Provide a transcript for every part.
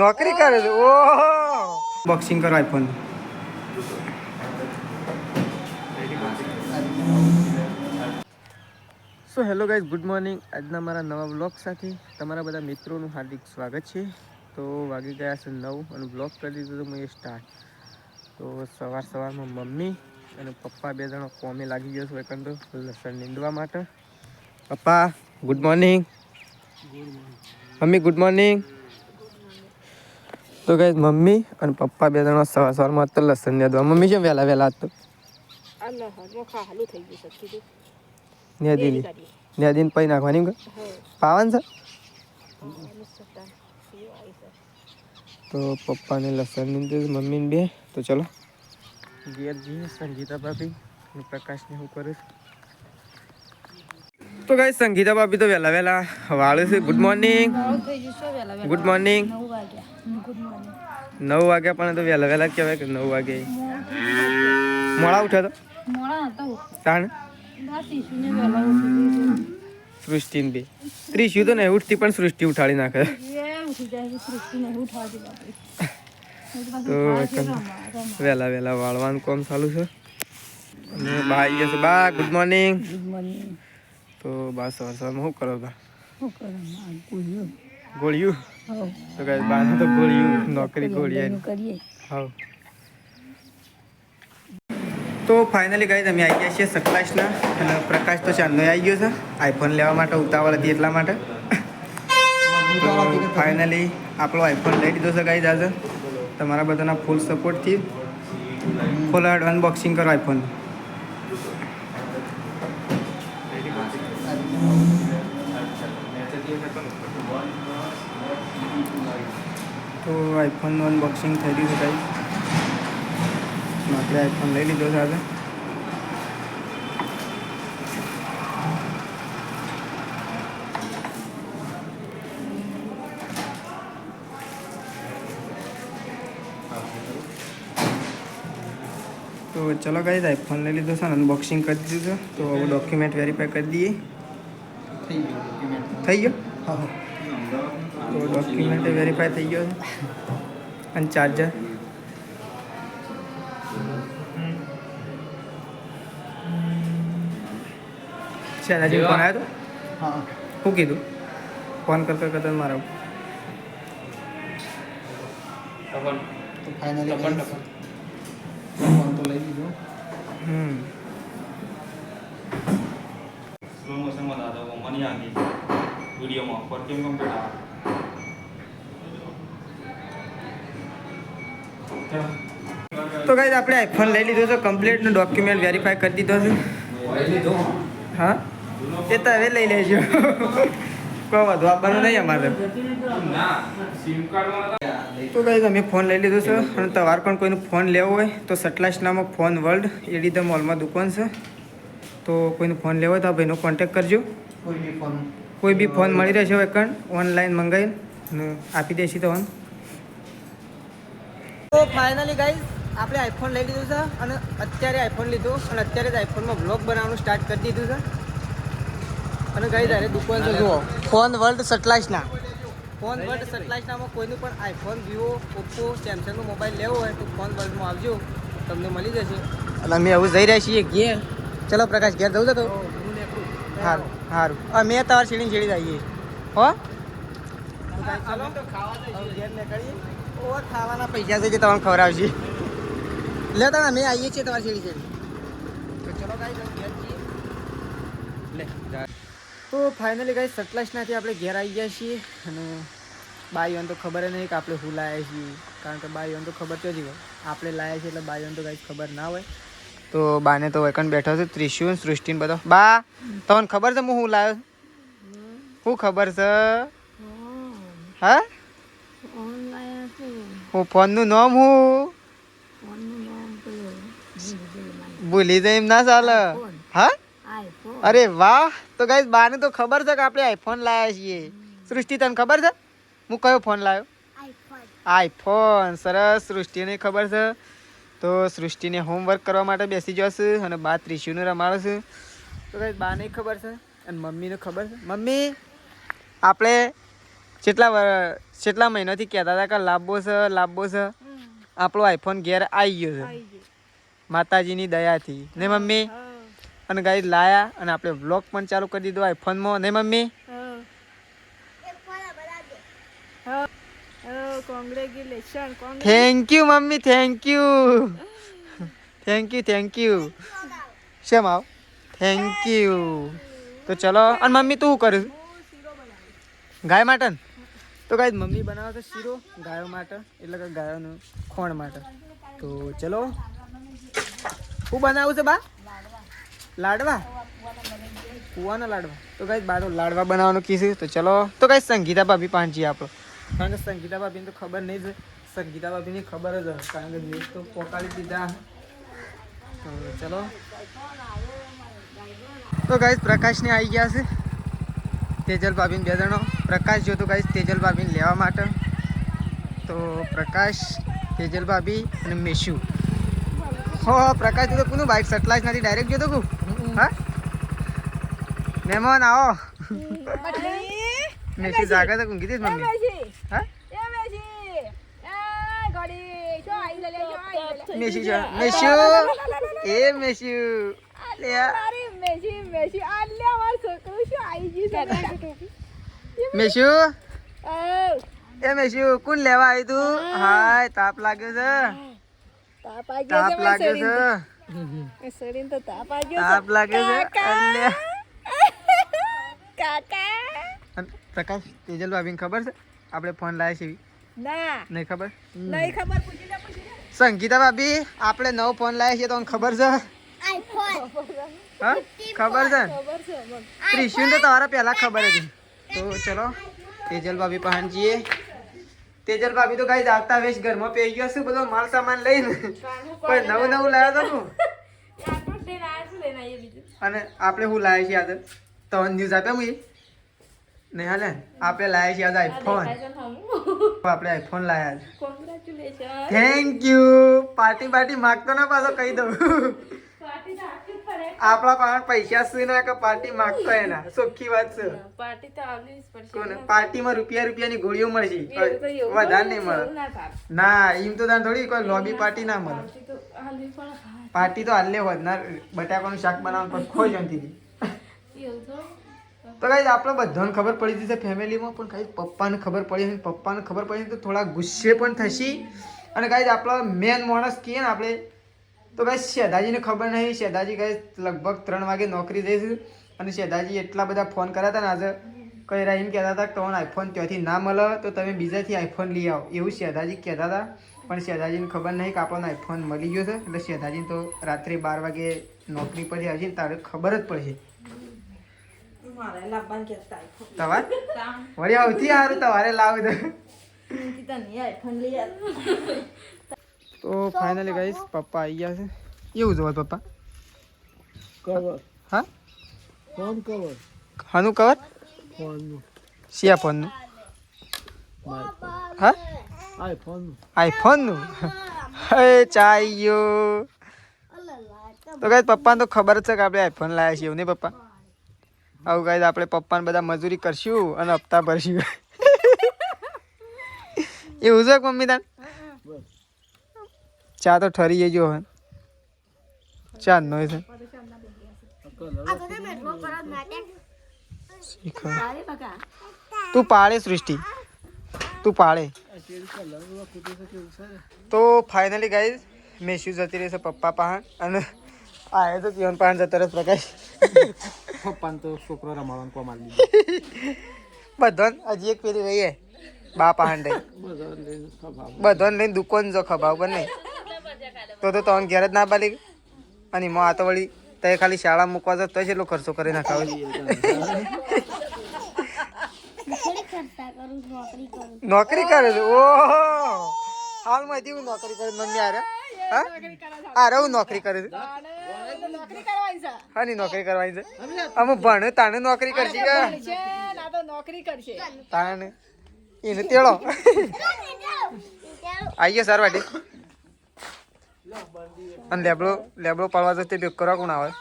નોકરી કરે છે. ઓહો બોક્સિંગ કરો iPhone. So hello guys, good morning. આજના મારા નવા બ્લોગ સાથે તમારા બધા મિત્રોનું હાર્દિક સ્વાગત છે. તો વાગી ગયા છે 9 અને બ્લોગ કરી દીધો તો મેં સ્ટાર્ટ. તો સવારમાં મમ્મી અને પપ્પા બે જણા કોમે લાગી ગયો છે એકંદો લસણ નીંદવા માટે. પપ્પા good morning. Mummy good morning. તો ગાઈઝ મમ્મી અને પપ્પા બે જણા સવારમાં તો લસણ નીંદવા. મમ્મી છે વહેલા વહેલા તો નેદીને પૈ નાખવાની પાવન છે. તો પપ્પાને લસણ નીંદે મમ્મીને બે. તો ચલો ઘેર જઈએ. સંગીતા ભાભી અને પ્રકાશને હું કરું. તો ગાઈસ સંગીતા ભાભી તો વહેલા વહેલા વાળે છે. Good morning. Good morning. 9 વાગ્યા પણ તો વહેલા વહેલા કહેવાય કે 9 વાગે મોડા ઉઠ્યા તો તાણ સૃષ્ટિને બે ત્રીસ્યુ તો નહીં ઉઠતી પણ સૃષ્ટિ ઉઠાડી નાખે. તો વહેલા વહેલા વાળવાનું કામ ચાલુ છે. અને બા આવી જશે. બા ગુડ મોર્નિંગ. તો બા સવારમાં શું કરો હતા? ગોળિયું. તો કઈ બા તો ગોળિયું નોકરી ગોળિયા. હા. તો ફાઇનલી ગાઈઝ અમે આવી ગયા છીએ સકલાશના. અને પ્રકાશ તો ચાંદનો આવી ગયો છે આઈફોન લેવા માટે. ઉતાવળ હતી એટલા માટે. તો ફાઇનલી આપણો આઈફોન લઈ દીધો છે ગાઈઝ આજે તમારા બધાના ફૂલ સપોર્ટથી. ફૂલ અનબોક્સિંગ કરો આઈફોન. તો આઈફોનનું અનબોક્સિંગ થઈ રહ્યું છે ગાઈઝ. આપણે આઈફોન લઈ લીધો છે આજે. તો ચલો ગાઈઝ આઈફોન લઈ લીધો છે અને અનબોક્સિંગ કરી દીધું છે. તો ડોક્યુમેન્ટ વેરીફાઈ કરી દઈએ. થઈ ગયો. હા. તો ડોક્યુમેન્ટ વેરીફાઈ થઈ ગયો છે. અને ચાર્જર શાદાજી ફોન આવ્યો હતો. હા. શું કીધું? ફોન કરતા મારા તો ફાઇનલી ફોન તો લઈ લીધો. સ્લો મોશનમાં દાદા મને આની વિડીયોમાં પર કેમ કમ્પ્લીટ આવે. તો ગાઈઝ આપણે આઈફોન લઈ લીધો છે કમ્પ્લીટ. ડોક્યુમેન્ટ વેરીફાઈ કરી દીધો છે. હા એ તો હવે લઈ લેજો. કોઈ વધુ આપવાનું નહીં અમારે. તો ગાઈઝ અમે ફોન લઈ લીધો છે. અને તમારે પણ કોઈનો ફોન લેવો હોય તો સટલાશ નામક ફોન વર્લ્ડ એડી ધ મોલમાં દુકાન છે. તો કોઈનો ફોન લેવો હોય તો આ ભાઈનો કોન્ટેક્ટ કરજો. કોઈ બી ફોન મળી રહેશે એકણ ઓનલાઈન મંગાવીને આપી દેશે તો. તો ફાઇનલી ગાઈઝ આપણે આઈફોન લઈ લીધું છે. અને અત્યારે આઈફોન લીધું અને અત્યારે જ આઈફોનમાં બ્લોગ બનાવવાનું સ્ટાર્ટ કરી દીધું છે. અને ગાઈઝ અરે દુકાન છે જુઓ ફોન વર્લ્ડ સટલાશના. ફોન વર્લ્ડ સટલાશનામાં કોઈનું પણ આઈફોન વિવો ઓપ્પો સેમસંગનો મોબાઈલ લેવો હોય તો ફોન વર્લ્ડમાં આવજો તમને મળી જશે. અને અમે એવું જઈ રહ્યા છીએ ઘેર. ચલો પ્રકાશ ઘેર જવું છે તો સારું સારું. અમે તમારે સીડી જઈએ હો. ચાલો ઘેર નીકળીએ. ખાવાના પૈસા છે જે તમને ખવડાવશે. લે તમે અમે આવીએ છીએ તમારી સીડી. તો ચલો ગાઈઝ ઘેર છીએ. લે તો ફાઇનલી ગાઈઝ સટલાશનાથી આપણે ઘેર આવી ગયા છીએ. અને બાઈઓને તો ખબર નહીં કે આપણે શું લાવ્યા છીએ. કારણ કે બાઈઓને તો ખબર તો જ હોય આપણે લાવ્યા છીએ એટલે બાઈઓને તો ગાઈઝ ખબર ના હોય. તો બાને તો વૈકન બેઠો છે ત્રિશુન સૃષ્ટિને બધો. બા તમને ખબર છે હું લાવ્યો? શું ખબર છે? હા હું ફોનનું નામ હું ભૂલી જાય એમ ના ચાલે. હા અરે વાહ. તો ગાઈઝ બાને તો ખબર છે કે આપણે આઈફોન લાવ્યા છીએ. સૃષ્ટિ તને ખબર છે હું કયો ફોન લાવ્યો? આઈફોન. સરસ. સૃષ્ટિને ખબર છે. તો સૃષ્ટિને હોમવર્ક કરવા માટે બેસી જશે અને બા ત્રિશુને રમાડે છે. તો ગાઈઝ બાને ખબર છે અને મમ્મીને ખબર છે મમ્મી આપણે કેટલા મહિનાથી કહેતા હતા કે લાવવો છે આપણો આઈફોન ઘેર આવી ગયો છે માતાજીની દયાથી ને મમ્મી અને ગાઈસ લાયા અને આપણે વ્લોગ પણ ચાલુ કરી દીધો આઈફોનમાં ને mummy thank you mummy thank you શેમ આવ થેન્ક યુ તો ચલો અને મમ્મી તું કરું ગાય માટે તો ગાઈસ મમ્મી બનાવે છે શીરો ગાયો માટે એટલે કે ગાયોનું ખોણ માટે તો ચલો શું બનાવું છે બા લાડવા કુવાના લાડવા તો ગાઈસ બારો લાડવા બનાવવાનું કીધું તો ચલો તો ગાઈસ સંગીતા ભાભી પાંચી આપણો કારણ કે સંગીતા ભાભીને તો ખબર નહીં જ સંગીતા ભાભીની ખબર જ હશે કારણ કે ન્યૂઝ તો પોકાળી દીધા તો ચલો તો ગાઈસ પ્રકાશને આવી ગયા છે તેજલ ભાભીને બે જણો પ્રકાશ જોતો ગાઈસ તેજલ ભાભીને લેવા માટે તો પ્રકાશ તેજલ ભાભી અને મેશુ હો પ્રકાશ જોતો કોનું બાઇક સટલાશ નથી ડાયરેક્ટ જોતો કુ હા મહેમાન આવો મેશુ જાગે તો કીધી મમ્મી હા મેશુ એ મેશુ મેશુ એ મેશુ કોણ લેવા આવી તું હાય તાપ લાગ્યો છે તાપ લાગ્યો છે પ્રકાશ તેજલ ભાભીને ખબર છે આપણે ફોન લાવ્યા છે નહીં ખબર સંગીતા ભાભી આપણે નવો ફોન લાવ્યા છીએ તો ખબર છે હા ખબર છે ત્રિશુન તો તમારા પહેલા ખબર હતી તો ચલો તેજલ ભાભી પહાણ જઈએ તેજલ ભાભી તો ગાઈસ આવતા વેશ ઘરમાં પેઈ ગયો છું બધો માલ સામાન લઈને પણ નવું લાવ્યો તો અને આપણે શું લાવ્યા છીએ આજે તો ન્યૂઝ આપ્યા હું નહીં હાલે આપણે લાવ્યા છીએ આજે આઈફોન આપણે આઈફોન લાવ્યા થેન્ક યુ પાર્ટી માગતો ના પાછો કહી દઉં આપણા પાસે પૈસા શું ના કે પાર્ટી માગતો એના ચોખ્ખી વાત છે પાર્ટીમાં રૂપિયાની ગોળીઓ મળશે વધારે નહીં મળે ના એમ તો તાર થોડી કોઈ લોબી પાર્ટી ના મળે પાર્ટી તો હાલે વધનાર બટાકાનું શાક બનાવવાનું પણ ખોઈ જમતી હતી તો ગાઈસ આપણે બધાને ખબર પડી હતી ફેમિલીમાં પણ ગાઈસ પપ્પાને ખબર પડી તો થોડા ગુસ્સે પણ થશે અને ગાઈસ આપણા મેન માણસ કહીએ ને આપણે તો ગાઈસ શેદાજીને ખબર નહીં શેદાજી ગાઈસ લગભગ 3 વાગે નોકરી જઈશું અને શેદાજી એટલા બધા ફોન કર્યા હતા ને આજે કઈ એમ કહેતા હતા કે તમને આઈફોન ત્યાંથી ના મળે તો તમે બીજાથી આઈફોન લઈ આવો એવું શેદાજી કહેતા હતા પણ શેદાજીને ખબર નહીં કે આપણને આઈફોન મળી ગયો છે એટલે શેદાજીને તો રાત્રે 12 વાગે નોકરી પરથી આવશે ને તારે ખબર જ પડશે તમારે વળી આવતી સારું તમારે લાવ દે તો ફાઇનલી ગાઈસ પપ્પા આવી ગયા છે એવું જોવા પપ્પા કવર હા ફોન કવર હાનું કવર ફોનનું શિયા ફોનનું હા આઈફોનનું હે ચાયો તો ગાઈસ પપ્પાને તો ખબર જ છે કે આપણે આઈફોન લાવ્યા છીએ એવું નહીં પપ્પા આવું ગાઈસ આપણે પપ્પાને બધા મજૂરી કરશું અને હપ્તા ભરશું એવું છે મમ્મી તાન ચા તો ઠરી જજો હવે ચા નો છે તું પાડે સૃષ્ટિ તું પાડે તો ફાઇનલી ગાઈસ મેશુ જતી રહેશે પપ્પા પાસે અને આ તો પીવન પાસે જતો રહે પ્રકાશ પપ્પાને તો છોકરો રમાડવાનું કોમ આલી બધોન હજી એક પેલી રહીએ બા પાસે બધોન લઈને દુકાન જો ખભાવ પર નહીં તો તમને ઘેર જ ના પાલી અને એમાં આ તો વળી તે ખાલી શાળા મૂકવા જતો તો એટલો ખર્ચો કરી નાખાવ નોકરી કરે છે ઓહો હાલમાં હું નોકરી કરે મમ્મી આરે હા આરે હું નોકરી કરે છે હા ની નોકરી કરવાની છે અમે ભણે તાણે નોકરી કરશે કે તાણે એને તેડો આઈએ સર વાટી અને લેબડો પાડવા જતે બેક કરવા કોણ આવે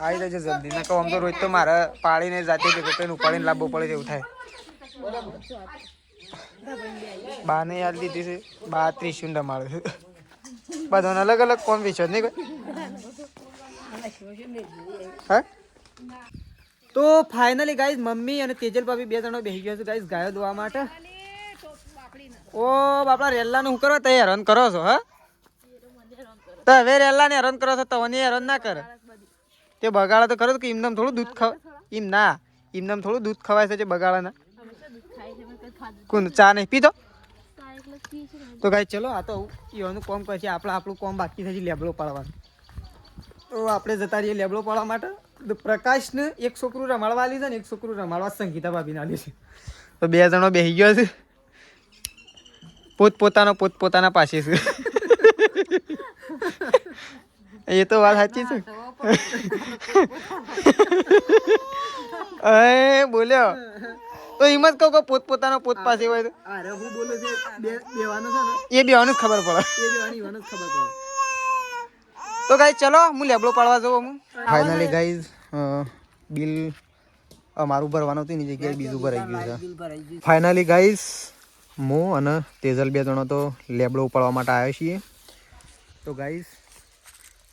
આવી જજો જલ્દી નકર આમ તો રોજ તો મારે પાડીને જાતે ભેગો કરીને ઉપાડીને લાવવો પડે એવું થાય બાને યાદ દીધી છે 32 રમાડે છે બધાને અલગ અલગ કોમ વિશે નહીં કોઈ હા તો ફાઇનલી ગાઈઝ મમ્મી અને તેજલ ભાભી બે જણો બેસી ગયા છે ગાઈઝ ગાયો ધોવા માટે ઓ બાપડા રેલ્લાને હું કરવા તૈયાર હેરાન કરો છો હા તો હવે રેલ્લાને હેરાન કરો છો તો હેરાન ના કરે તે બગાડે તો ખરો કે એમનામ થોડું દૂધ એમ ના એમનામ થોડું દૂધ ખવાય છે જે બગાડે ના કોણ ચા નહીં પીતો તો ગાઈ ચલો આ તો એવાનું કોમ પછી આપણું કોમ બાકી થઈ લેબડો પાડવાનું તો આપણે જતા રહીએ લેબડો પાડવા માટે તો પ્રકાશને એક છોકરું રમાડવા લીધા ને એક છોકરું રમાડવા સંગીતા ભાભીને આલી છે તો બે જણો બેસી ગયો છે પોતપોતાના પાસે છે એ તો વાત સાચી છે બોલ્યો તો એમ જ કહું કે પોતપોતાનો પોત પાસે હોય તો અરે હું બોલું છે બેવાનું છે ને એ બેવાનું જ ખબર પડે તો ગાઈઝ ચલો હું લેબડો પાડવા જાઉં હું ફાઇનલી ગાઈઝ બિલ અમારું ભરવાનું હતું એની જગ્યાએ બીજું ભરાઈ ગયું છે ફાઇનલી ગાઈઝ હું અને તેજલ બે જણો તો લેબડો ઉપાડવા માટે આવ્યા છીએ તો ગાઈઝ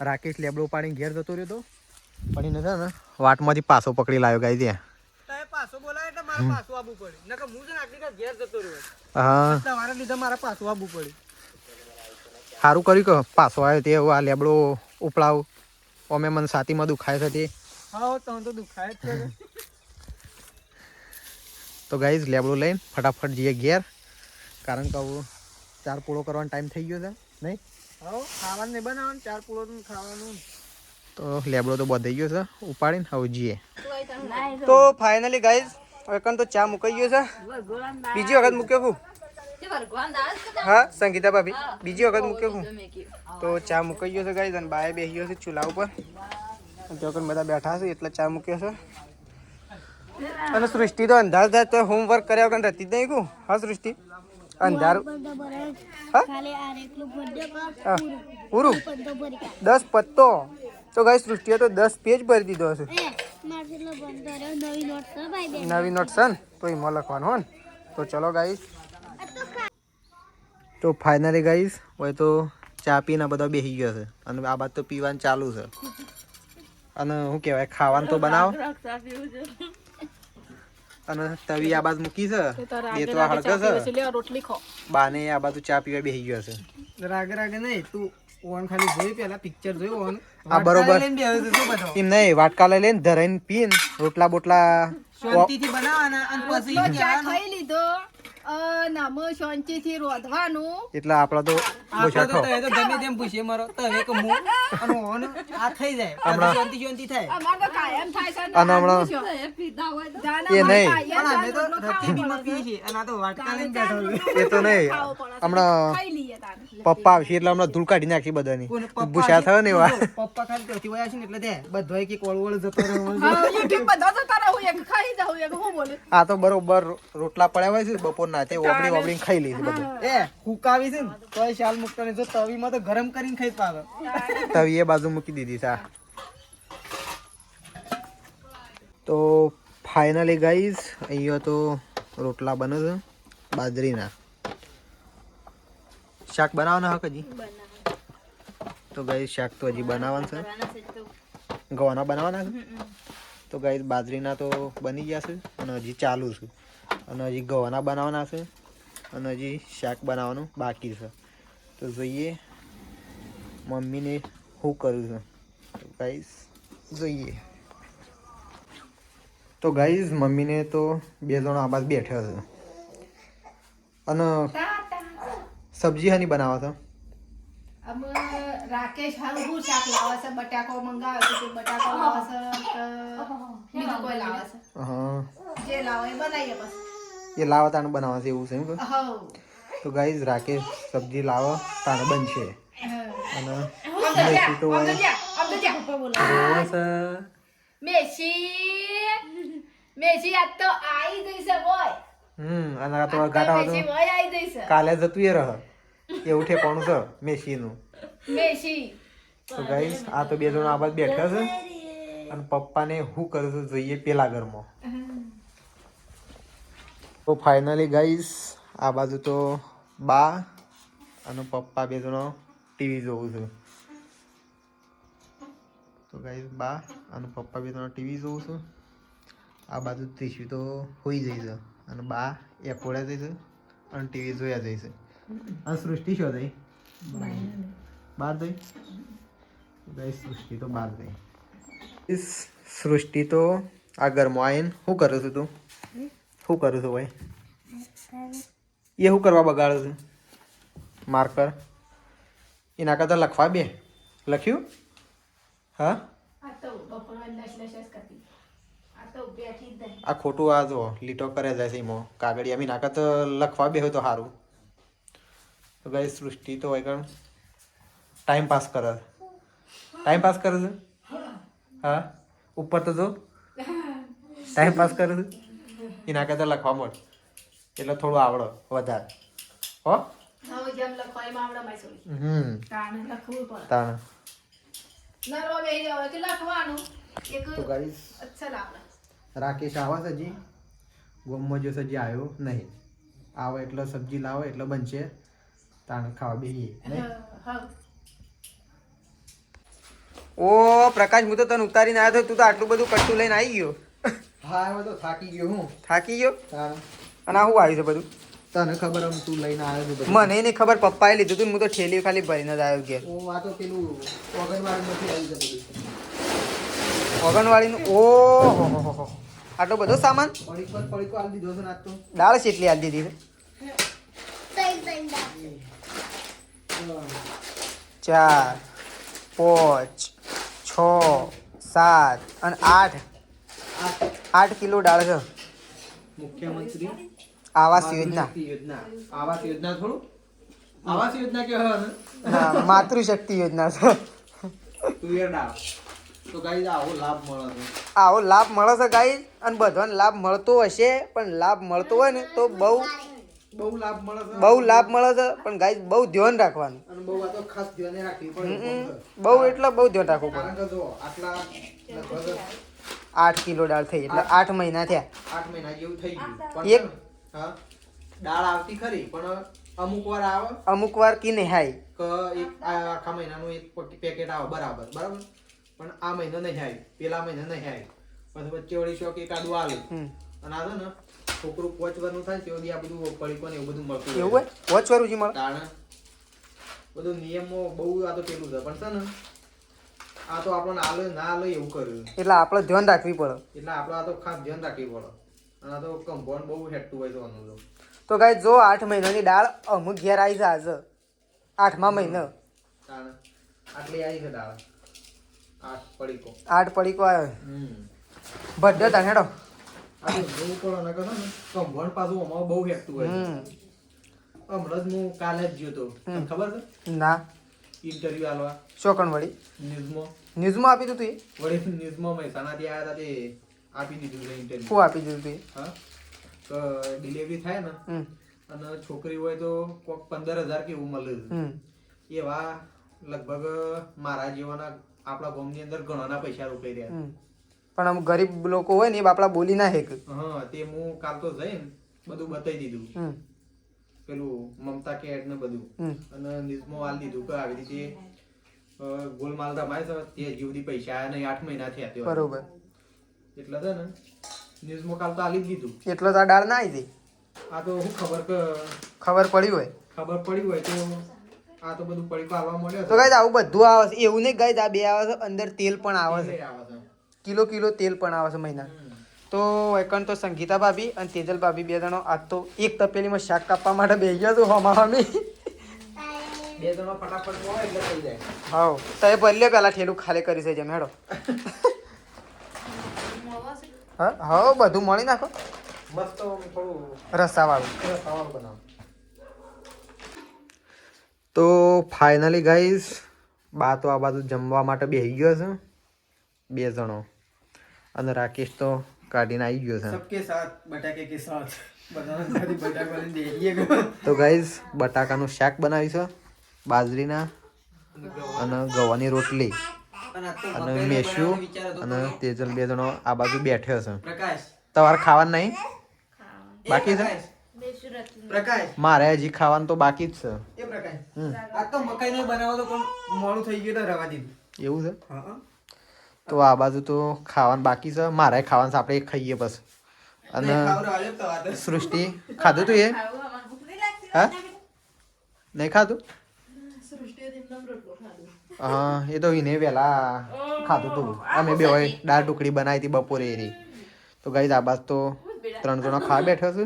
રાકેશ લેબડો ઉપાડીને ઘેર જતો રહ્યો તો પણ એને છે ને વાટમાંથી પાછો પકડી લાવ્યો ગાઈ ત્યાં પાછો બોલાય એટલે મારે પાછું આવવું પડે નકર હું છે ને આટલી ઘેર જતો રહ્યો હા તમારા લીધે મારે પાછું આવવું પડે સારું કર્યું કે પાછો આવ્યો તે આ લેબડો ઉપડાવ અમે મને છાતીમાં દુખાય છે તે હા તો દુખાય જ છે તો ગાઈઝ લેબડો લઈને ફટાફટ જઈએ ઘેર કારણ કે હવે 4 પૂળો કરવાનો ટાઈમ થઈ ગયો છે નહીં હા ખાવાનું નહીં બનાવવાનું 4 પૂળો ખાવાનું તો લેબડો તો બંધાઈ ગયો છે ઉપાડીને હવે જઈએ તો ફાઇનલી ગાઈઝ હવે કન તો ચા મુકાઈ ગયો છે બીજી વખત મૂક્યો હું હા સંગીતા ભાભી બીજી વખત મૂક્યો હું તો ચા મુકાઈ ગયો છે ગાઈઝ અને બાએ બેસી ગયો છે ચૂલા ઉપર તે વખત બધા બેઠા છે એટલે ચા મૂક્યો છે અને સૃષ્ટિ તો અંધાર થાય તો હોમવર્ક કર્યા વગર રહેતી જ નહીં કહું હા સૃષ્ટિ અંધાર પૂરું 10 પત્તો તો ગાઈ સૃષ્ટિએ તો 10 પેજ ભરી દીધો હશે નવી નોટ છે ને તો એમાં લખવાનું હો ને તો ચલો ગાઈસ તો ફાઇનલી ગાઈસ હોય તો ચા પીને બધા બેસી ગયો છે અને આ બાદ તો પીવાનું ચાલુ છે અને શું કહેવાય ખાવાનું તો બનાવો અને તવી આ બાજુ મૂકી છે બે તો હળગે છે બાને આ બાજુ ચા પીવા બેસી ગયો છે રાગે નહીં તું ઓન ખાલી જોઈ પેલા પિક્ચર જોયું ઓન આ બરોબર એમ નહીં વાટકા લઈ લઈને ધરાઈને પીને રોટલા બોટલા શાંતિથી બનાવવાના અને પછી ખાઈ લીધો નામ શાંતિથી રોધવાનું એટલે આપડા તો બોછા ખાવ તો ગમે તેમ પૂછે મારો તો હવે કે હું અને ઓન આ થઈ જાય શાંતિ થાય અમાર તો કાયમ થાય છે અને હમણાં એ નહીં પણ અમે તો રતીબી માં પીએ છીએ અને આ તો વાટકા લઈને બેઠો એ તો નહીં હમણાં પપ્પા આવશે એટલે હમણાં ધૂળ કાઢી નાખી બધાની ભૂસા થયો ને એવા પપ્પા ખાલી ત્યાંથી વયા છે ને એટલે તે બધો એક વળવળ જતો રહ્યો આ તો બરોબર રોટલા પડ્યા હોય છે બપોર ના તે ઓબડી ખાઈ લીધી બધું એ હુકાવી છે ને તોય શાલ મુકતા ને જો તવીમાં તો ગરમ કરીને ખાઈ પાવે તવી એ બાજુ મૂકી દીધી છે તો ફાઇનલી ગાઈઝ અહીંયા તો રોટલા બને છે બાજરીના શાક બનાવવાના હક હજી તો ગાઈઝ શાક તો હજી બનાવવાનું છે ગવાના બનાવવાના છે તો ગાઈઝ બાજરીના તો બની ગયા છે અને હજી ચાલુ છે અને હજી ગવાના બનાવવાના છે અને હજી શાક બનાવવાનું બાકી છે તો જોઈએ મમ્મીને શું કર્યું છે તો ગાઈઝ જોઈએ તો ગાઈઝ મમ્મીને તો બે જણ આ બાજુ બેઠા છે અને સબ્જી હાની બનાવો છો રાકેશ હળવું શાક લાવે છે બટાકો મંગાવે છે તે બટાકો લાવે છે બીજું કોઈ લાવે છે હા જે લાવે એ બનાવીએ બસ એ લાવો તાને બનાવે છે એવું છે એમ કે હા તો ગાઈઝ રાકેશ સબ્જી લાવો તાને બનશે અને મેથી તો રોસ મેસી આજ તો આવી ગઈ છે બોય અને આ તો ગાટા મેસી બોય આવી ગઈ છે કાલે જતું એ રહ એવું ઠેકાણું છે મેસીનું મેસી તો ગાઈઝ આ તો બે જણ આ બાજુ બેઠા છે અને પપ્પાને હું કરું છું જોઈએ પેલા ઘરમાં. તો ફાઇનલી ગાઈસ આ બાજુ તો બા અને પપ્પા બે જણો ટીવી જોવું છું. તો ગાઈસ બા અને પપ્પા બે જણો ટીવી જોવું છું. આ બાજુ ત્રીસી તો હોઈ જઈ છે અને બા એકોડ્યા જઈ છે અને ટીવી જોયા જઈ છે. અને સૃષ્ટિ શું થઈ બહાર થઈ ગાઈસ સૃષ્ટિ તો બહાર થઈ. સૃષ્ટિ તો આ ઘરમાં આવીને શું કરું છું તું? શું કરું છું ભાઈ? એ શું કરવા બગાડો છું? માર્કર એના કરતાં લખવા બે લખ્યું? હા આ ખોટું આ જો લીટો કરે જાય છે એમાં કાગળિયા મી નાખા તો લખવા બે હોય તો સારું. તો ગાઈસ સૃષ્ટિ તો હોય કારણ ટાઈમ પાસ કરે છે. હા ઉપર તો જો ટાઈમ પાસ કરે છે એના કરતાં લખવા મળે એટલે થોડું આવડે વધારે હો. તાણે તો ગાઈસ રાકેશ આવા સજી ગોમમાં જો સજી આવ્યો નહીં. આવે એટલે સબ્જી લાવો એટલે બનશે તાણે ખાવા બેહીએ નહીં. ઓ પ્રકાશ હું તો તને ઉતારીને આવ્યો તો તું તો આટલું બધું કટ્ટું લઈને આવી ગયો. હા હવે તો થાકી ગયો હું. થાકી ગયો? અને આ શું આવ્યું છે બધું? તને ખબર આમ તું લઈને આવ્યો છું? મને નહીં ખબર, પપ્પાએ લીધું હતું. હું તો ઠેલી ખાલી ભરીને જ આવ્યો ઘેર. ઓ આ તો પેલું ઓગણવાળીમાંથી આવી જતું. ઓગણવાળીનું ઓહો આટલો બધો સામાન પડીકો આલી દીધો છે. નાખતો દાળ કેટલી આલી દીધી છે? 4 5 6 7 અને 8 કિલો દાળ છે. મુખ્યમંત્રી આવાસ યોજના થોડું આવાસ યોજના કેવા માતૃશક્તિ યોજના છે. તુવેર દાળ. તો ગાઈસ આવો લાભ મળે છે ગાઈસ. અને બધાને લાભ મળતો હશે પણ લાભ મળતો હોય ને તો બહુ લાભ મળે છે. પણ ગાઈસ બહુ ધ્યાન રાખવાનું અને બહુ આ તો ખાસ ધ્યાન રાખવી પડે. બહુ એટલે બહુ ધ્યાન રાખવું પડે. કારણ કે જો આટલા લગભગ 8 કિલો દાળ થઈ એટલે 8 મહિના થયા. 8 મહિના જેવું થઈ ગયું. એક હા દાળ આવતી ખરી પણ અમુક વાર કી નહીં હાય કે એક આખા મહિનાનું એક પેકેટ આવે બરાબર પણ આ મહિનો નહીં આવી, પેલા મહિના નહીં આવી, પછી વચ્ચે વળી શોખ એકાદું આવે અને આ ને છોકરું 5 વર્ષનું થાય તો આ બધું પડીકો ને એવું બધું મળતું. એવું હોય 5 વર્ષ મળે તાણે બધું નિયમો બહુ આ તો પેલું છે. પણ છે ને આ તો આપણને આલો ના આલો એવું કર્યું એટલે આપણે ધ્યાન રાખવી પડે. એટલે આપણે આ તો ખાસ ધ્યાન રાખવી પડે. અને આ તો કમ્પાઉન્ડ બહુ હેઠતું હોય તો આનું તો ગાય જો 8 મહિનાની દાળ અમુક ઘેર આવી છે આજે 8મા મહિના આટલી આવી છે દાળ. 8 પડીકો આવ્યો. બધો તાણેડો કમ્પાઉન્ડ પાછું અમારું બહુ હેઠતું હોય. હમણાં જ હું કાલે જ ગયો તો ખબર છે ના ઇન્ટરવ્યુ આલવા ચોકણ વળી ન્યૂઝમાં આપી દીધું તું? વળી ન્યૂઝમાં મહેસાણાથી આવ્યા હતા તે આપી દીધું છે ઇન્ટરવ્યુ. શું આપી દીધું તું? હા તો ડિલિવરી થાય ને અને છોકરી હોય તો કોક 15,000 કેવું મળે છે. એવા લગભગ મારા જેવાના આપણા ગામની અંદર ઘણાના પૈસા રોકાઈ રહ્યા. પણ આમ ગરીબ લોકો હોય ને એ બાપડા બોલી ના હેક. હા તે હું કાલ તો જઈને બધું બતાવી દીધું પેલું મમતા કેટ ને બધું અને ન્યૂઝમાં વાલ દીધું કે આવી રીતે ગોલમાલ રમાય છે તે હજી સુધી પૈસા આવ્યા નહીં 8 મહિના થયા. બરોબર એટલે છે ને ન્યૂઝમાં કાલ તો આલી જ દીધું. એટલો તો આ દાળ ના આવી આ તો શું ખબર પડી હોય તો આ તો બધું પડીકો આવવા મળ્યો. તો ગાઈસ આવું બધું આવે છે. એવું નહીં ગાઈસ આ બે આવે છે અંદર તેલ પણ આવે છે. કિલો તેલ પણ આવે છે મહિના. તો એકણ તો સંગીતા ભાભી અને તેજલ ભાભી બે જણો આજ તો એક તપેલીમાં શાક કાપવા માટે બેસી ગયા છું. હમામી બે જણો ફટાફટ હોય એટલે થઈ જાય. હા તો એ ભલે પેલા ઠેલું ખાલી કરી છે જેમ હેડો. હા બધું મળી નાખો મસ્ત થોડું રસાવાળું બનાવો. તો ફાઇનલી ગાઈસ બા તો આ બાજુ જમવા માટે બેસી ગયો છે. 2 જણો અને રાકેશ તો કાઢીને આવી ગયો છે. સબકે સાથ બટાકે કે સાથ બધાના સાથે બટાકા લઈને બેસી ગયો. તો ગાઈસ બટાકાનું શાક બનાવ્યું છે બાજરીના અને ગવાની રોટલી અને મેશુ અને તેજલ 2 જણો આ બાજુ બેઠે છે. પ્રકાશ તમારે ખાવાનું નહીં બાકી છે? પ્રકાશ મારે હજી ખાવાનું તો બાકી જ છે. એ પ્રકાશ હમ. આ તો મકાઈ નો બનાવો તો પણ મોડું થઈ ગયું તો રવા દીધું. એવું છે? હા તો આ બાજુ તો ખાવાનું બાકી છે. મારે ખાવાનું છે, આપણે ખાઈએ બસ. અને સૃષ્ટિ ખાધું તું એ? હા નહીં ખાધું? હા એ તો એને વહેલા ખાધું તું. અમે બે હોય દાળ ઢોકળી બનાવી હતી બપોરે એ રહી. તો ગાઈસ આ બાજુ તો 3 જણા ખાવા બેઠા છે.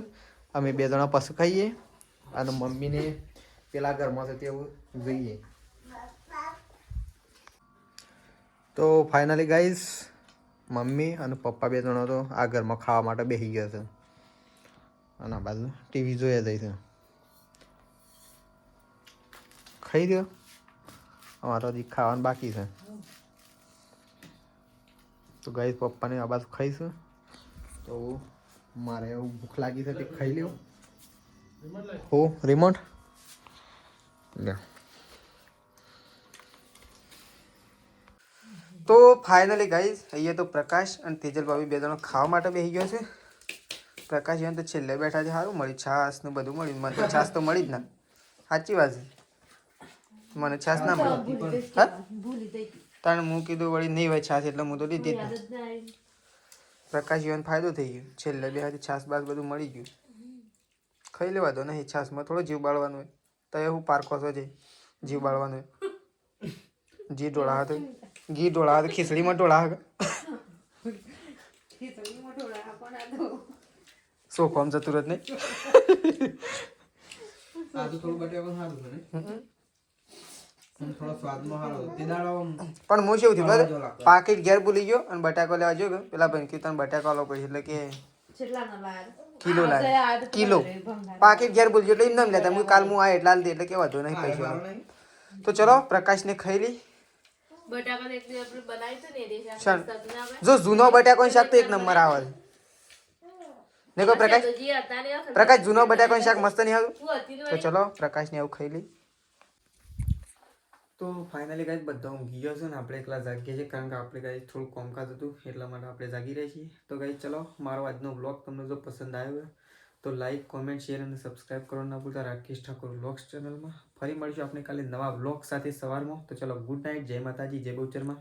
અમે 2 જણા પછી ખાઈએ અને મમ્મીને પેલા ઘરમાં છે તેવું જોઈએ. તો ફાઇનલી ગાઈસ મમ્મી અને પપ્પા 2 જણા તો આ ઘરમાં ખાવા માટે બેસી ગયા છે અને આ બાજુ ટીવી જોયા જાય છે. ખાઈ દો. અમારો હજી ખાવાનું બાકી છે. તો ગાઈસ પપ્પાને આ બાજુ ખાઈશું. તો મારે એવું ભૂખ લાગી છે તે ખાઈ લ્યો. હો રિમોટ લે. તો ફાઇનલી ગાઈસ અહીંયા તો પ્રકાશ અને તેજલ ભાભી 2 જણા ખાવા માટે બેસી ગયો છે. પ્રકાશ તો છેલ્લે બેઠા છે. સારું મળ્યું છાસ ને બધું મળ્યું. મને તો છાસ તો મળી જ ના. સાચી વાત છે, મને છાસ ના મળી. હા તાણે હું કીધું વળી નહીં હોય છાસ એટલે હું તો લીધી જ નહીં. પ્રકાશ જીવન ફાયદો થઈ ગયો. છેલ્લે બે હાથી છાસ બાસ બધું મળી ગયું. ખાઈ લેવા દો નહીં. છાસમાં થોડો જીવ બાળવાનો હોય. તો એવું પારકો છો છે જીવ બાળવાનો હોય. જી ઢોળા હતો ઘી ઢોળા હતો ખીચડીમાં ઢોળા હતો. સોફામાં જતું રહે નહીં. પણ હું શું થયું પાકીટ ઘેર ભૂલી ગયો અને બટાકો લેવા ગયો. પેલા ભાઈ કીધું તને બટાકો આલો પછી એટલે કે કિલો લાવે કિલો પાકીટ ઘેર ભૂલી ગયો એટલે એમ લેતા. હું કાલ હું આ એટલા લીધી એટલે કે વધુ નહીં પૈસા. તો ચલો પ્રકાશને ખાઈ લી. જો જૂનો બટાકો શાક તો 1 નંબર આવે છે. ને કોઈ પ્રકાશ જૂનો બટાકો શાક મસ્ત નહીં આવતું. તો ચલો પ્રકાશને આવું ખાઈ લી. તો ફાઇનલી ગાઈસ બધા ઊંઘી ગયો છે ને આપણે એકલા જાગીએ છીએ કારણ કે આપણે ગાઈસ થોડું કામકાજ હતું એટલા માટે આપણે જાગી રહ્યા છીએ. તો ગાઈસ ચલો મારો આજનો વ્લોગ તમને જો પસંદ આવ્યો તો લાઈક કોમેન્ટ શેર અને સબસ્ક્રાઈબ કરવાનું ના ભૂલતા રાકેશ ઠાકોર વ્લોગ્સ ચેનલમાં. ફરી મળીશું આપણે કાલે નવા વ્લોગ સાથે સવારમાં. તો ચલો ગુડ નાઇટ. જય માતાજી, જય બહુચરમાં.